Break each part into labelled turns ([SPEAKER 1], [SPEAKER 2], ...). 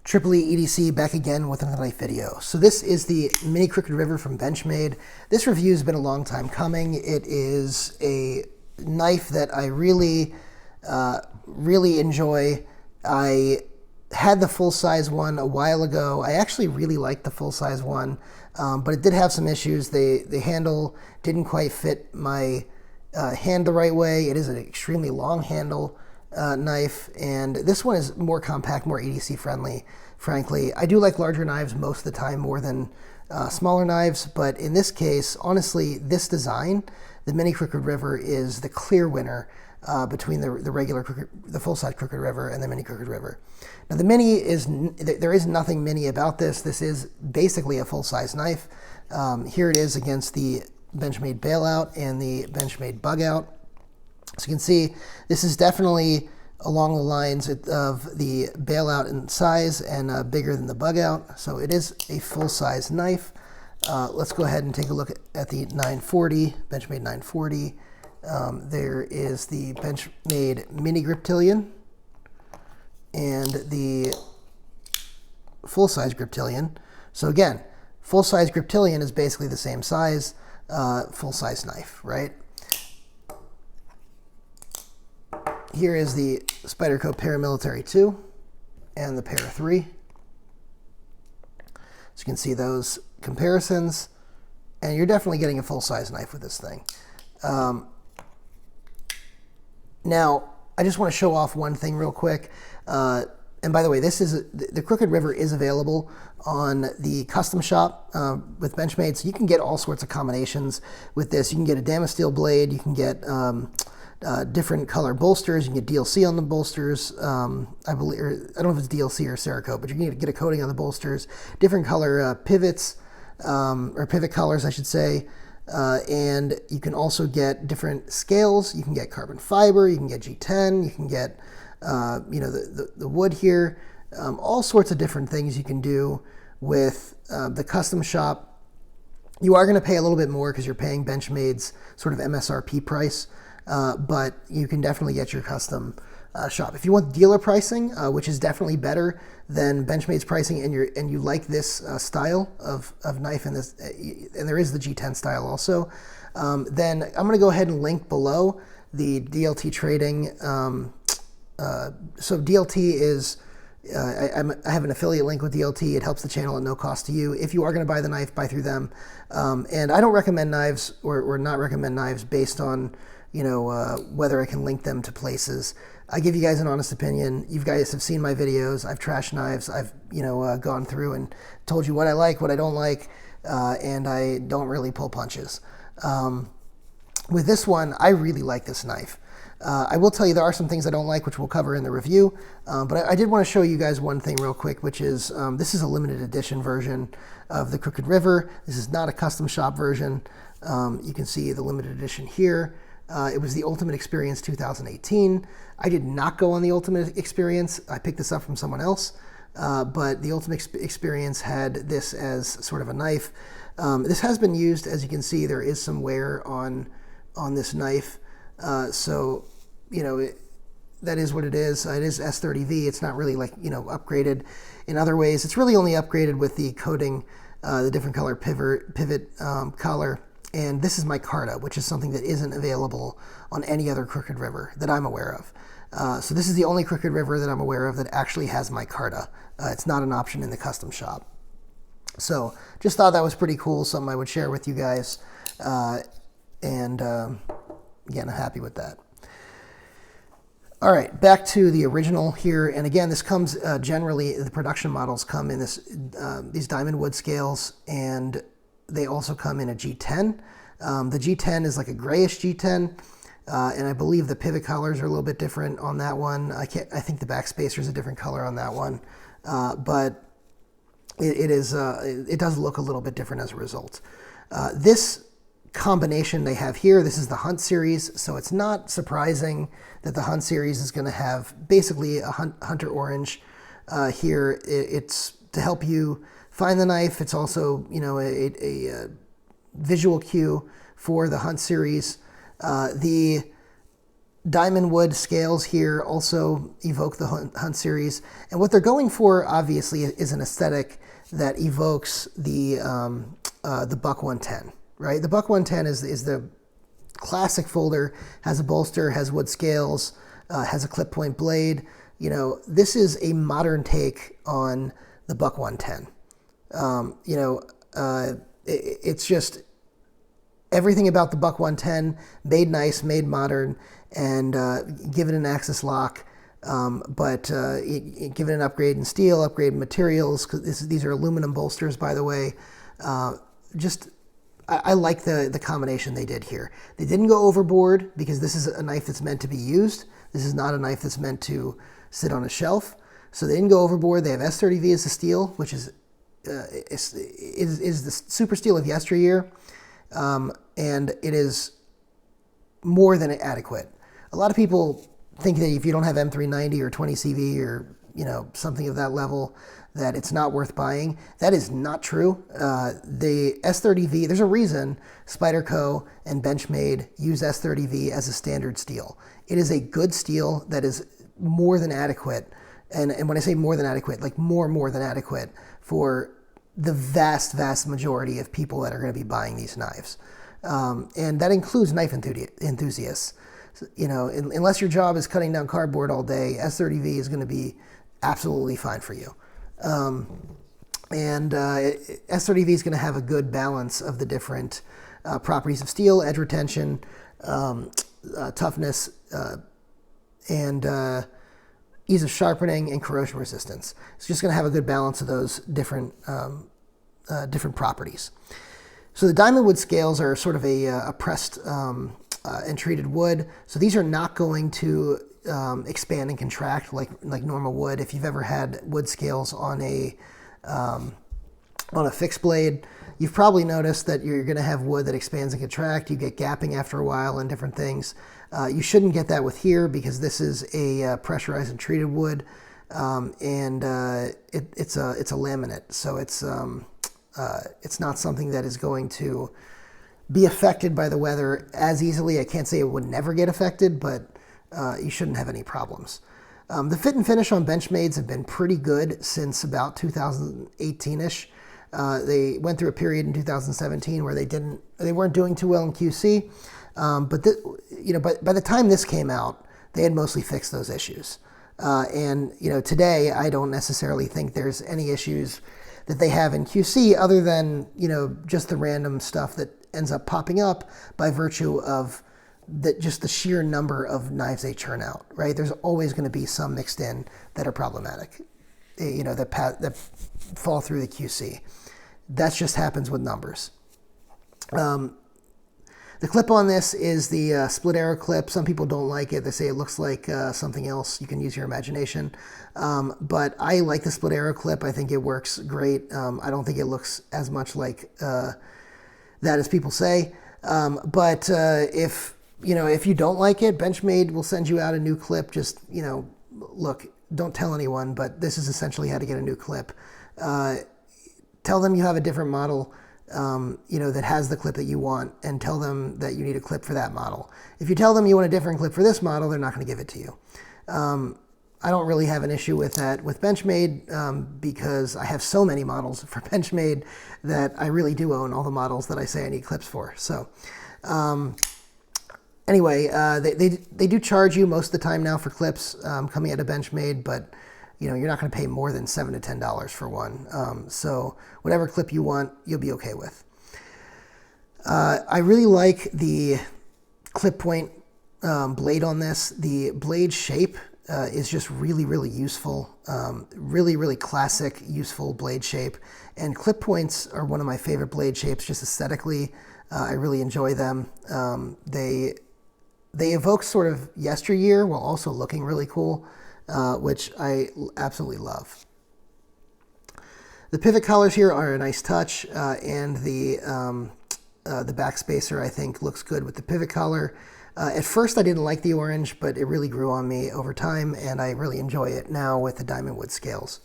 [SPEAKER 1] Triple E EDC back again with another knife video. So this is the Mini Crooked River from Benchmade. This review has been a long time coming. It is a knife that I really enjoy. I had the full-size one a while ago. I actually really liked the full-size one, but it did have some issues. The handle didn't quite fit my hand the right way. It is an extremely long handle knife, and this one is more compact, more EDC friendly, frankly. I do like larger knives most of the time more than smaller knives, but in this case, honestly, this design, the Mini Crooked River, is the clear winner between the regular the full-size Crooked River and the Mini Crooked River. Now the Mini is, there is nothing mini about this. This is basically a full-size knife. Here it is against the Benchmade Bailout and the Benchmade Bugout. So you can see this is definitely along the lines of the Bailout in size and bigger than the Bugout. So it is a full-size knife. Let's go ahead and take a look at the 940, Benchmade 940. There is the Benchmade Mini Griptilian and the full-size Griptilian. So again, full-size Griptilian is basically the same size, full-size knife, right? Here is the Spyderco Para 2 and the Para 3. So you can see those comparisons, and you're definitely getting a full-size knife with this thing. Now, I just want to show off one thing real quick. And by the way, this is the Crooked River is available on the custom shop with Benchmade, so you can get all sorts of combinations with this. You can get a Damascene steel blade, you can get different color bolsters, you can get DLC on the bolsters. I believe, I don't know if it's DLC or Cerakote, but you can get a coating on the bolsters. Different color pivots, or pivot colors, I should say. And you can also get different scales. You can get carbon fiber, you can get G10, you can get you know, the wood here, all sorts of different things you can do with the custom shop. You are going to pay a little bit more because you're paying Benchmade's sort of MSRP price, but you can definitely get your custom shop. If you want dealer pricing, which is definitely better than Benchmade's pricing, and you like this style of knife, and this, and there is the G10 style also, then I'm going to go ahead and link below the DLT trading. So DLT is, I have an affiliate link with DLT. It helps the channel at no cost to you. If you are going to buy the knife, buy through them. And I don't recommend knives or not recommend knives based on, you know, whether I can link them to places. I give you guys an honest opinion. You guys have seen my videos. I've trashed knives. I've, you know, gone through and told you what I like, what I don't like, and I don't really pull punches. With this one, I really like this knife. I will tell you there are some things I don't like, which we'll cover in the review, but I did want to show you guys one thing real quick, which is this is a limited edition version of the Crooked River. This is not a custom shop version. You can see the limited edition here. It was the Ultimate Experience 2018. I did not go on the Ultimate Experience. I picked this up from someone else, but the Ultimate Experience had this as sort of a knife. This has been used, as you can see. There is some wear on this knife. So, you know, that is what it is. It is S30V. It's not really, like, you know, upgraded in other ways. It's really only upgraded with the coating, the different color pivot color. And this is micarta, which is something that isn't available on any other Crooked River that I'm aware of. So this is the only Crooked River that I'm aware of that actually has micarta. It's not an option in the custom shop. So just thought that was pretty cool, something I would share with you guys. Again, I'm happy with that. All right, back to the original here. And again, this comes generally, the production models come in this these diamond wood scales, and they also come in a G10. The G10 is like a grayish G10, and I believe the pivot colors are a little bit different on that one. I think the backspacer is a different color on that one, but it does look a little bit different as a result. This combination they have here, this is the Hunt series, so it's not surprising that the Hunt series is going to have basically a Hunter Orange here. It's to help you find the knife. It's also, you know, a visual cue for the Hunt series. The diamond wood scales here also evoke the Hunt series. And what they're going for, obviously, is an aesthetic that evokes the Buck 110, right? The Buck 110 is the classic folder, has a bolster, has wood scales, has a clip point blade. You know, this is a modern take on the Buck 110. It's just everything about the Buck 110 made nice, made modern, and give it an axis lock, but give it an upgrade in steel, upgrade in materials, because these are aluminum bolsters, by the way. I like the combination they did here. They didn't go overboard, because this is a knife that's meant to be used. This is not a knife that's meant to sit on a shelf. So they didn't go overboard. They have S30V as the steel, which is the super steel of yesteryear, and it is more than adequate. A lot of people think that if you don't have M390 or 20CV or something of that level, that it's not worth buying. That is not true. The S30V, there's a reason Spyderco and Benchmade use S30V as a standard steel. It is a good steel that is more than adequate. And when I say more than adequate, like more than adequate for the vast majority of people that are going to be buying these knives. And that includes knife enthusiasts. Unless your job is cutting down cardboard all day, S30V is going to be absolutely fine for you. S30V is going to have a good balance of the different properties of steel: edge retention, toughness, and ease of sharpening, and corrosion resistance. It's just going to have a good balance of those different properties. So the diamond wood scales are sort of a pressed and treated wood. So these are not going to expand and contract like normal wood. If you've ever had wood scales on a fixed blade, you've probably noticed that you're going to have wood that expands and contract. You get gapping after a while and different things. You shouldn't get that with here, because this is a pressurized and treated wood, and it's a laminate, so it's not something that is going to be affected by the weather as easily. I can't say it would never get affected, but you shouldn't have any problems. The fit and finish on Benchmades have been pretty good since about 2018-ish. They went through a period in 2017 where they weren't doing too well in QC, but by the time this came out, they had mostly fixed those issues. Today I don't necessarily think there's any issues that they have in QC other than just the random stuff that ends up popping up by virtue of just the sheer number of knives they churn out, right? There's always going to be some mixed in that are problematic, that fall through the QC. That just happens with numbers. The clip on this is the split arrow clip. Some people don't like it. They say it looks like something else. You can use your imagination. But I like the split arrow clip. I think it works great. I don't think it looks as much like that as people say. But if you don't like it, Benchmade will send you out a new clip. Just, look, don't tell anyone, but this is essentially how to get a new clip. Tell them you have a different model, that has the clip that you want, and tell them that you need a clip for that model. If you tell them you want a different clip for this model, they're not going to give it to you. I don't really have an issue with that with Benchmade, because I have so many models for Benchmade that I really do own all the models that I say I need clips for. So anyway, they do charge you most of the time now for clips coming out of Benchmade, but you're not going to pay more than $7 to $10 for one. So whatever clip you want, you'll be okay with. I really like the clip point blade on this. The blade shape is just really useful. Really classic, useful blade shape. And clip points are one of my favorite blade shapes, just aesthetically. I really enjoy them. They evoke sort of yesteryear while also looking really cool, which I absolutely love. The pivot collars here are a nice touch, and the back spacer, I think, looks good with the pivot collar. At first I didn't like the orange, but it really grew on me over time, and I really enjoy it now with the diamond wood scales.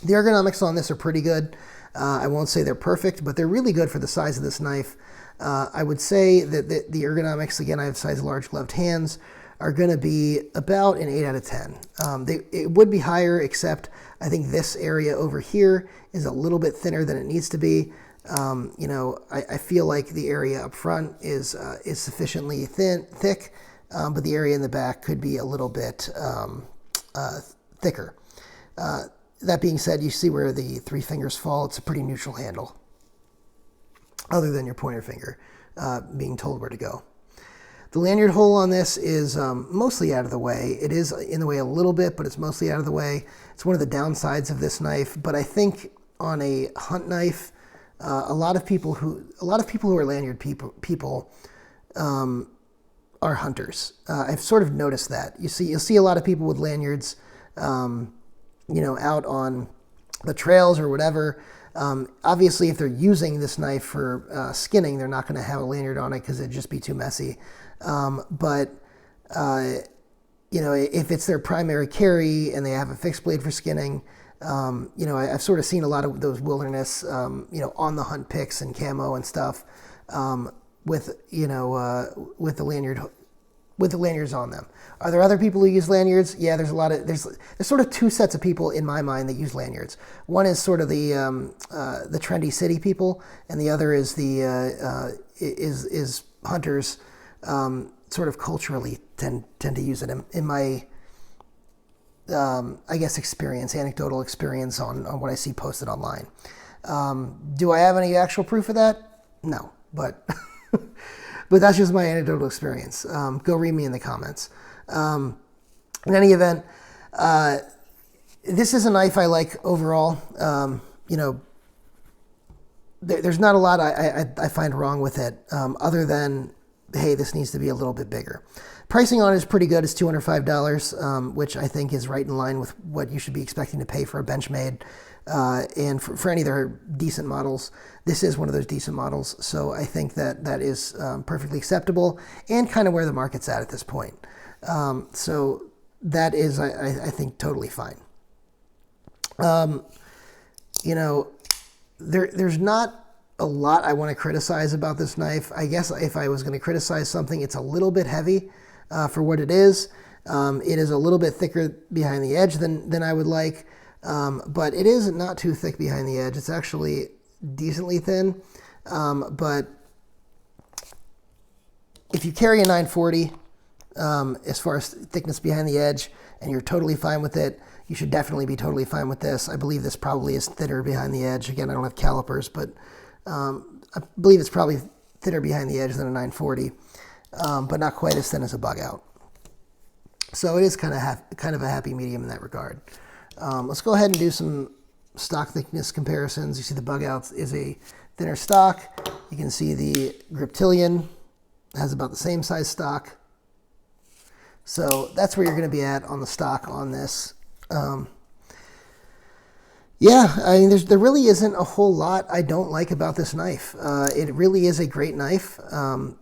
[SPEAKER 1] The ergonomics on this are pretty good. I won't say they're perfect, but they're really good for the size of this knife. I would say that the ergonomics, again, I have size large gloved hands, are going to be about an 8 out of 10. It would be higher, except I think this area over here is a little bit thinner than it needs to be. I feel like the area up front is sufficiently thick, but the area in the back could be a little bit thicker. That being said, you see where the 3 fingers fall. It's a pretty neutral handle, other than your pointer finger being told where to go. The lanyard hole on this is mostly out of the way. It is in the way a little bit, but it's mostly out of the way. It's one of the downsides of this knife, but I think on a hunt knife, a lot of people who are lanyard people are hunters. I've sort of noticed that. You'll see a lot of people with lanyards, out on the trails or whatever. Obviously, if they're using this knife for skinning, they're not going to have a lanyard on it because it'd just be too messy. If it's their primary carry and they have a fixed blade for skinning, I've sort of seen a lot of those wilderness, on the hunt picks and camo and stuff, with the lanyards on them. Are there other people who use lanyards? Yeah, there's sort of 2 sets of people in my mind that use lanyards. One is sort of the trendy city people, and the other is is hunters. Sort of culturally tend to use it in my anecdotal experience on what I see posted online. Do I have any actual proof of that? No, but but that's just my anecdotal experience. Go read me in the comments. In any event, this is a knife I like overall. There's not a lot I find wrong with it, other than, hey, this needs to be a little bit bigger. Pricing on it is pretty good. It's $205, which I think is right in line with what you should be expecting to pay for a Benchmade. And for any of their decent models, this is one of those decent models. So I think that is perfectly acceptable and kind of where the market's at this point. So that is, I think, totally fine. There's not a lot I want to criticize about this knife. I guess if I was going to criticize something, it's a little bit heavy for what it is. It is a little bit thicker behind the edge than I would like, but it is not too thick behind the edge. It's actually decently thin, but if you carry a 940, as far as thickness behind the edge, and you're totally fine with it, you should definitely be totally fine with this. I believe this probably is thinner behind the edge. Again, I don't have calipers, but I believe it's probably thinner behind the edge than a 940, but not quite as thin as a Bugout. So it is kind of a happy medium in that regard. Let's go ahead and do some stock thickness comparisons. You see the Bugout is a thinner stock. You can see the Griptilian has about the same size stock. So that's where you're going to be at on the stock on this. Yeah, I mean, there really isn't a whole lot I don't like about this knife. It really is a great knife. I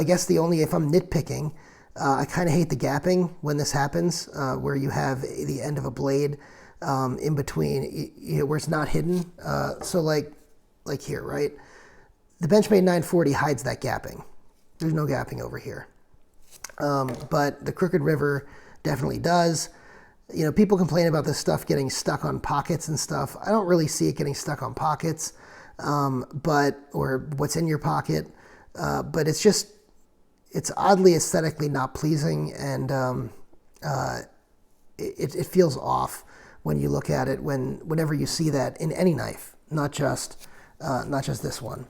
[SPEAKER 1] guess if I'm nitpicking, I kind of hate the gapping when this happens, where you have the end of a blade in between, where it's not hidden. So like here, right? The Benchmade 940 hides that gapping. There's no gapping over here. But the Crooked River definitely does. People complain about this stuff getting stuck on pockets and stuff. I don't really see it getting stuck on pockets, or what's in your pocket. But it's oddly aesthetically not pleasing, and it feels off when you look at it whenever you see that in any knife, not just this one.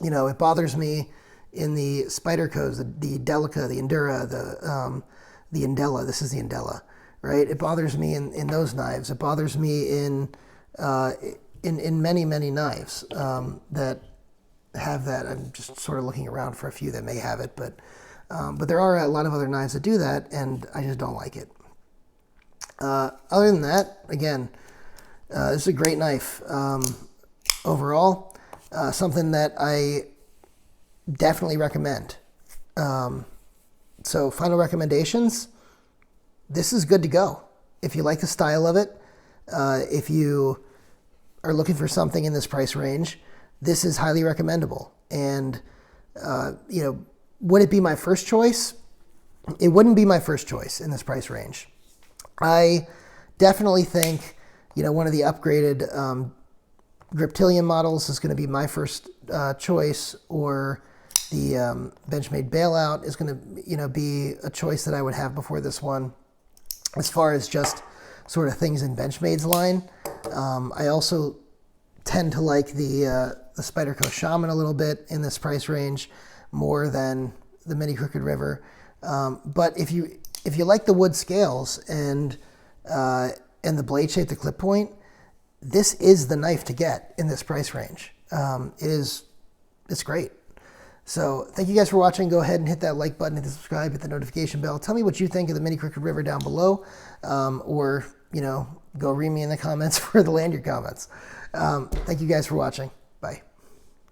[SPEAKER 1] It bothers me in the Spydercos, the Delica, the Endura, the Indela. This is the Indela, right? It bothers me in those knives. It bothers me in many, many knives that have that. I'm just sort of looking around for a few that may have it, but there are a lot of other knives that do that, and I just don't like it. Other than that, again, this is a great knife overall. Something that I definitely recommend. So final recommendations, this is good to go. If you like the style of it, if you are looking for something in this price range, this is highly recommendable. And, would it be my first choice? it wouldn't be my first choice in this price range. I definitely think, you know, one of the upgraded Griptilian models is going to be my first choice, or the Benchmade Bailout is going to, you know, be a choice that I would have before this one. As far as just sort of things in Benchmade's line, I also tend to like the Spyderco Shaman a little bit in this price range more than the Mini Crooked River. But if you like the wood scales and the blade shape, the clip point, this is the knife to get in this price range. It's great. So thank you guys for watching. Go ahead and hit that like button, hit the subscribe, hit the notification bell. Tell me what you think of the Mini Crooked River down below, or, you know, go read me in the comments for the lanyard comments. Thank you guys for watching. Bye.